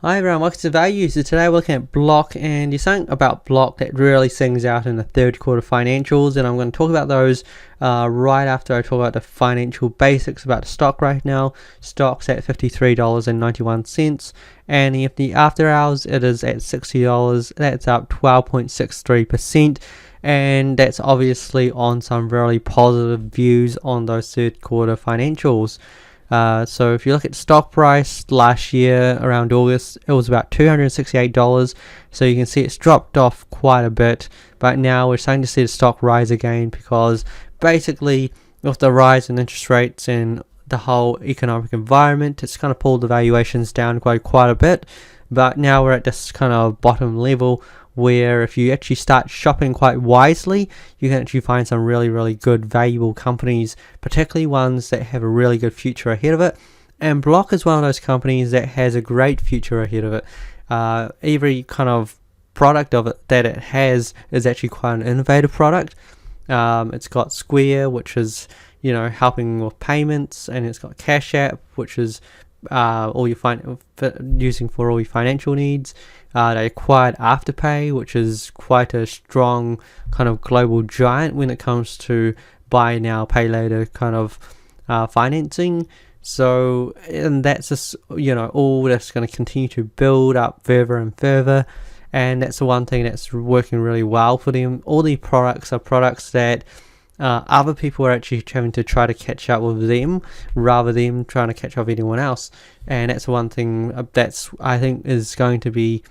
Hi everyone, welcome to Value. So today we're looking at Block, and there's something about Block that really sings out in the third quarter financials, and I'm going to talk about those right after I talk about the financial basics about the stock right now. Stock's at $53.91, and if the after hours it is at $60, that's up 12.63%. And that's obviously on some really positive views on those third quarter financials. So if you look at stock price last year around August, it was about $268. So you can see it's dropped off quite a bit, but now we're starting to see the stock rise again because basically with the rise in interest rates and the whole economic environment, it's kind of pulled the valuations down quite a bit. But now we're at this kind of bottom level where if you actually start shopping quite wisely, you can actually find some really good valuable companies, particularly ones that have a really good future ahead of it. And Block is one of those companies that has a great future ahead of it. Every kind of product of it that it has is actually quite an innovative product. It's got Square, which is helping with payments, and it's got Cash App, which is all your using for all your financial needs. They acquired Afterpay, which is quite a strong kind of global giant when it comes to buy now, pay later kind of financing. So, and that's just all that's going to continue to build up further and further. And that's the one thing that's working really well for them. All the products are products that other people are actually having to try to catch up with them rather than trying to catch up with anyone else. And that's one thing that's I think is going to be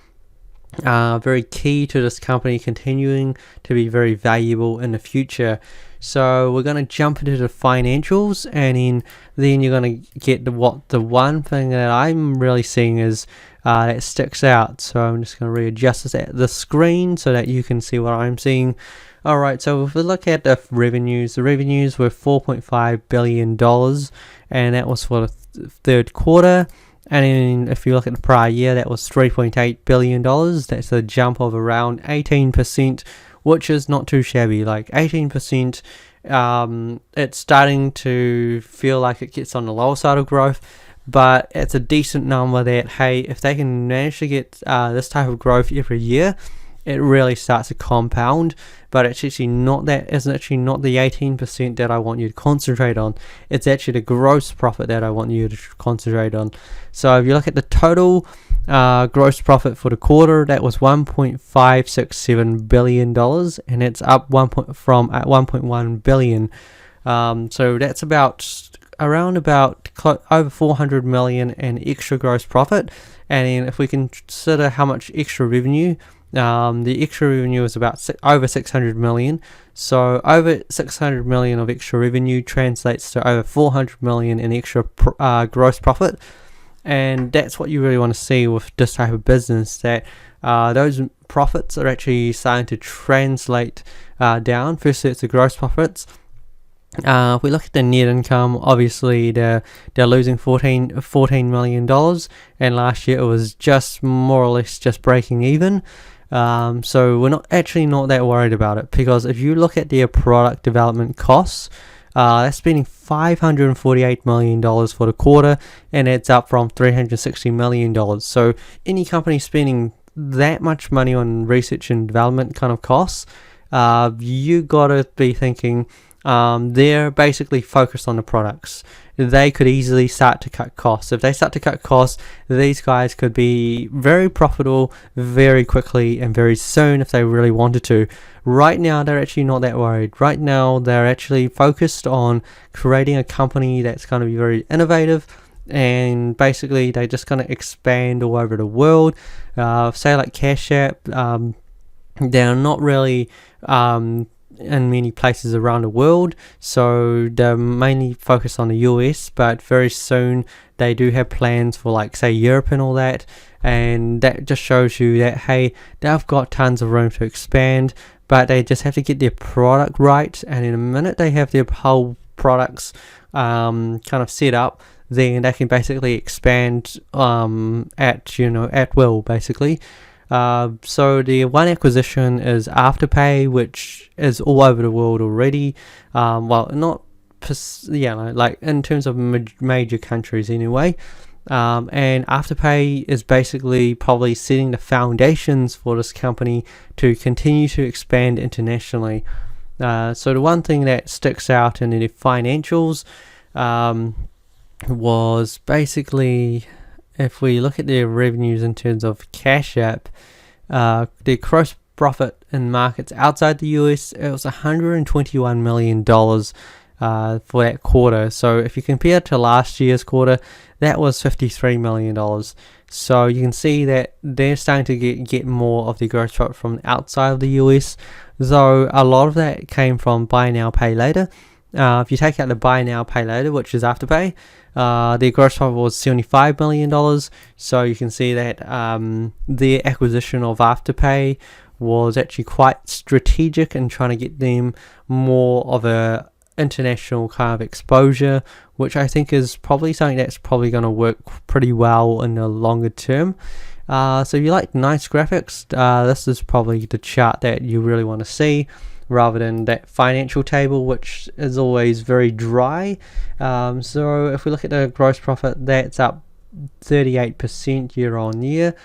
very key to this company continuing to be very valuable in the future. So we're going to jump into the financials, and then you're going to get the one thing that I'm really seeing is that sticks out. So I'm just going to readjust this at the screen so that you can see what I'm seeing. Alright, so if we look at the revenues were $4.5 billion, and that was for the third quarter. And then if you look at the prior year, that was $3.8 billion. That's a jump of around 18%, which is not too shabby. Like 18%, it's starting to feel like it gets on the lower side of growth, but it's a decent number that, hey, if they can manage to get this type of growth every year, it really starts to compound. But it's actually not that. It's actually not the 18% that I want you to concentrate on. It's actually the gross profit that I want you to concentrate on. So if you look at the total gross profit for the quarter, that was $1.567 billion, and it's up from at $1.1 billion. So that's around over $400 million in extra gross profit. And then if we consider how much extra revenue, the extra revenue is about over $600 million. So over $600 million of extra revenue translates to over $400 million in extra gross profit. And that's what you really want to see with this type of business, that those profits are actually starting to translate down. Firstly, it's the gross profits. If we look at the net income, obviously they're losing $14 million, and last year it was just more or less just breaking even. So we're not that worried about it, because if you look at their product development costs, they're spending $548 million for the quarter, and it's up from $360 million. So any company spending that much money on research and development kind of costs, you gotta be thinking they're basically focused on the products. They could easily start to cut costs. If they start to cut costs, these guys could be very profitable very quickly and very soon if they really wanted to. Right now, they're actually not that worried. Right now, they're actually focused on creating a company that's going to be very innovative, and basically they're just going to expand all over the world. Say like Cash App, they're not really in many places around the world, so they're mainly focused on the US, but very soon they do have plans for, like, say, Europe and all that. And that just shows you that, hey, they've got tons of room to expand, but they just have to get their product right. And in a minute they have their whole products kind of set up, then they can basically expand at will, basically. So the one acquisition is Afterpay, which is all over the world already. Well, not like in terms of major countries anyway. And Afterpay is basically probably setting the foundations for this company to continue to expand internationally. So the one thing that sticks out in the financials was basically, if we look at their revenues in terms of Cash App, their gross profit in markets outside the US, it was $121 million for that quarter. So if you compare it to last year's quarter, that was $53 million. So you can see that they're starting to get more of the gross profit from outside of the US, though a lot of that came from buy now, pay later. If you take out the buy now, pay later, which is Afterpay, their gross profit was $75 million. So you can see that their acquisition of Afterpay was actually quite strategic in trying to get them more of a international kind of exposure, which I think is probably something that's probably going to work pretty well in the longer term. So if you like nice graphics, this is probably the chart that you really want to see, rather than that financial table, which is always very dry. So if we look at the gross profit, that's up 38% year on year,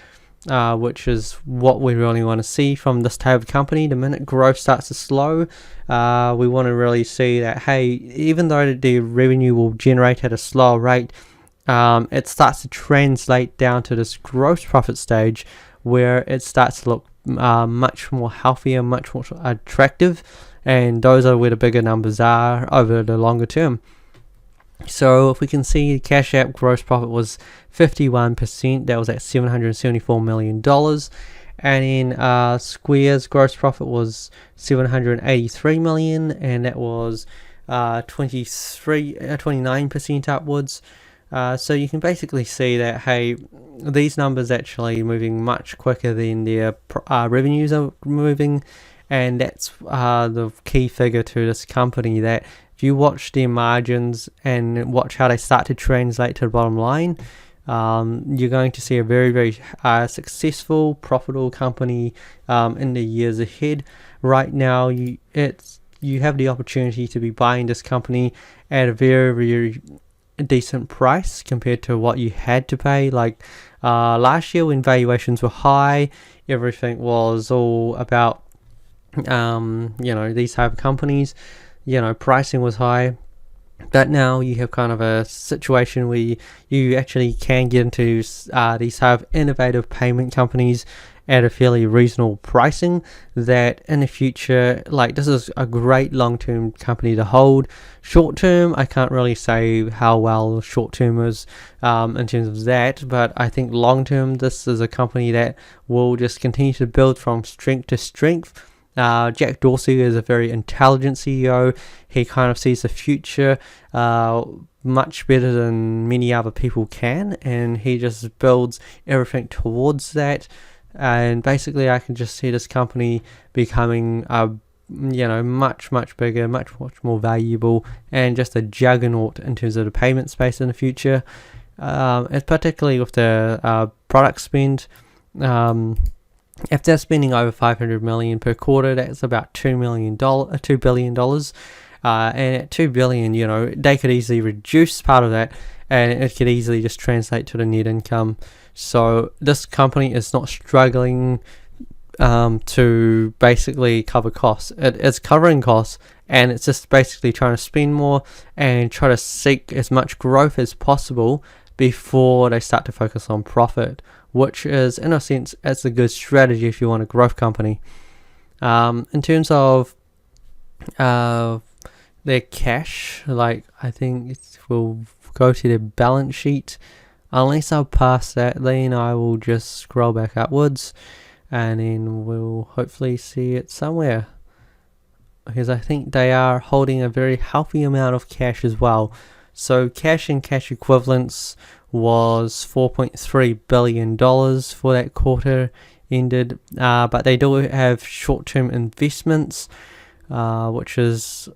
which is what we really want to see from this type of company. The minute growth starts to slow, we want to really see that, hey, even though the revenue will generate at a slower rate, it starts to translate down to this gross profit stage where it starts to look much more healthier, much more attractive, and those are where the bigger numbers are over the longer term. So if we can see, Cash App gross profit was 51%, that was at $774 million, and in Square's gross profit was $783 million, and that was 29% upwards. So you can basically see that, hey, these numbers actually moving much quicker than their revenues are moving, and that's the key figure to this company, that if you watch their margins and watch how they start to translate to the bottom line, you're going to see a very, very successful, profitable company in the years ahead. Right now, you have the opportunity to be buying this company at a very, very decent price compared to what you had to pay. Like last year, when valuations were high, everything was all about these type of companies. Pricing was high, but now you have kind of a situation where you actually can get into these type of innovative payment companies at a fairly reasonable pricing, that in the future, like, this is a great long-term company to hold. Short-term, I can't really say how well short-term is in terms of that, but I think long-term, this is a company that will just continue to build from strength to strength. Jack Dorsey is a very intelligent CEO. He kind of sees the future much better than many other people can, and he just builds everything towards that. And basically, I can just see this company becoming much, much bigger, much more valuable, and just a juggernaut in terms of the payment space in the future, and particularly with the product spend. If they're spending over $500 million per quarter, that's about $2 billion. And at $2 billion, they could easily reduce part of that, and it could easily just translate to the net income. So this company is not struggling to basically cover costs. It's covering costs, and it's just basically trying to spend more and try to seek as much growth as possible before they start to focus on profit, which is, in a sense, it's a good strategy if you want a growth company. In terms of their cash, like, I think we'll go to their balance sheet. Unless I'll pass that, then I will just scroll back upwards, and then we'll hopefully see it somewhere, because I think they are holding a very healthy amount of cash as well. So cash and cash equivalents was $4.3 billion for that quarter ended, but they do have short-term investments, which is,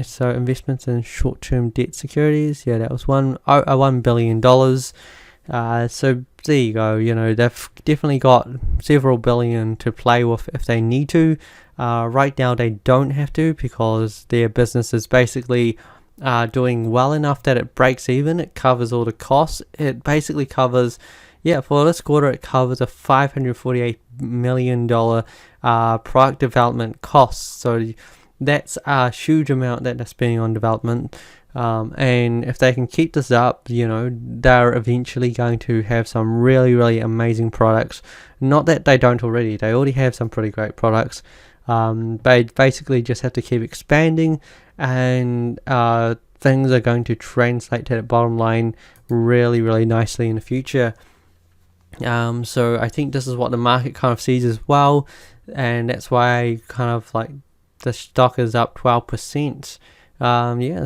so investments in short-term debt securities, that was $1 billion. So there you go. They've definitely got several billion to play with if they need to. Right now they don't have to, because their business is basically doing well enough that it breaks even. It covers all the costs. It basically covers, yeah, for this quarter it covers a $548 million product development costs. So that's a huge amount that they're spending on development. And if they can keep this up, they're eventually going to have some really, really amazing products. Not that they don't already. They already have some pretty great products. They basically just have to keep expanding, and things are going to translate to the bottom line really, really nicely in the future. So I think this is what the market kind of sees as well, and that's why kind of like the stock is up 12%.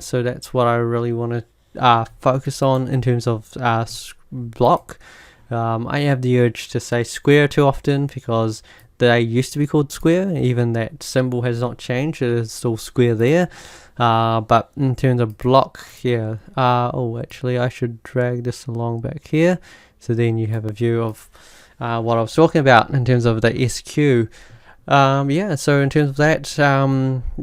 So that's what I really want to focus on in terms of Block. I have the urge to say Square too often because they used to be called Square. Even that symbol has not changed. It is still Square there. But in terms of Block, yeah. Actually, I should drag this along back here, so then you have a view of what I was talking about in terms of the SQ. So in terms of that,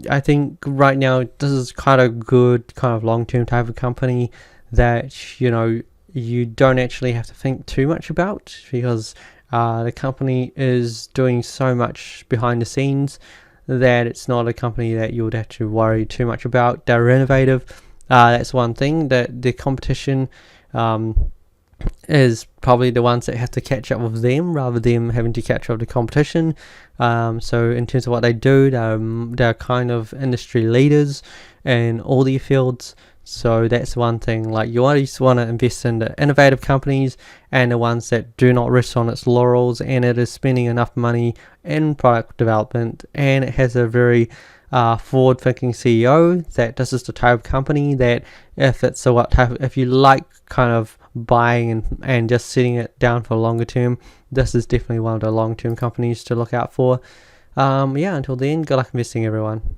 I think right now this is quite a good kind of long-term type of company that you don't actually have to think too much about, because the company is doing so much behind the scenes that it's not a company that you would have to worry too much about. They're innovative. That's one thing. That the competition is probably the ones that have to catch up with them rather than having to catch up with the competition. So in terms of what they do, they're kind of industry leaders in all their fields. So that's one thing. Like, you always want to invest in the innovative companies and the ones that do not rest on its laurels, and it is spending enough money in product development, and it has a very forward-thinking CEO. That this is the type of company that if you like kind of buying and just setting it down for longer term, this is definitely one of the long-term companies to look out for. Until then, good luck investing, everyone.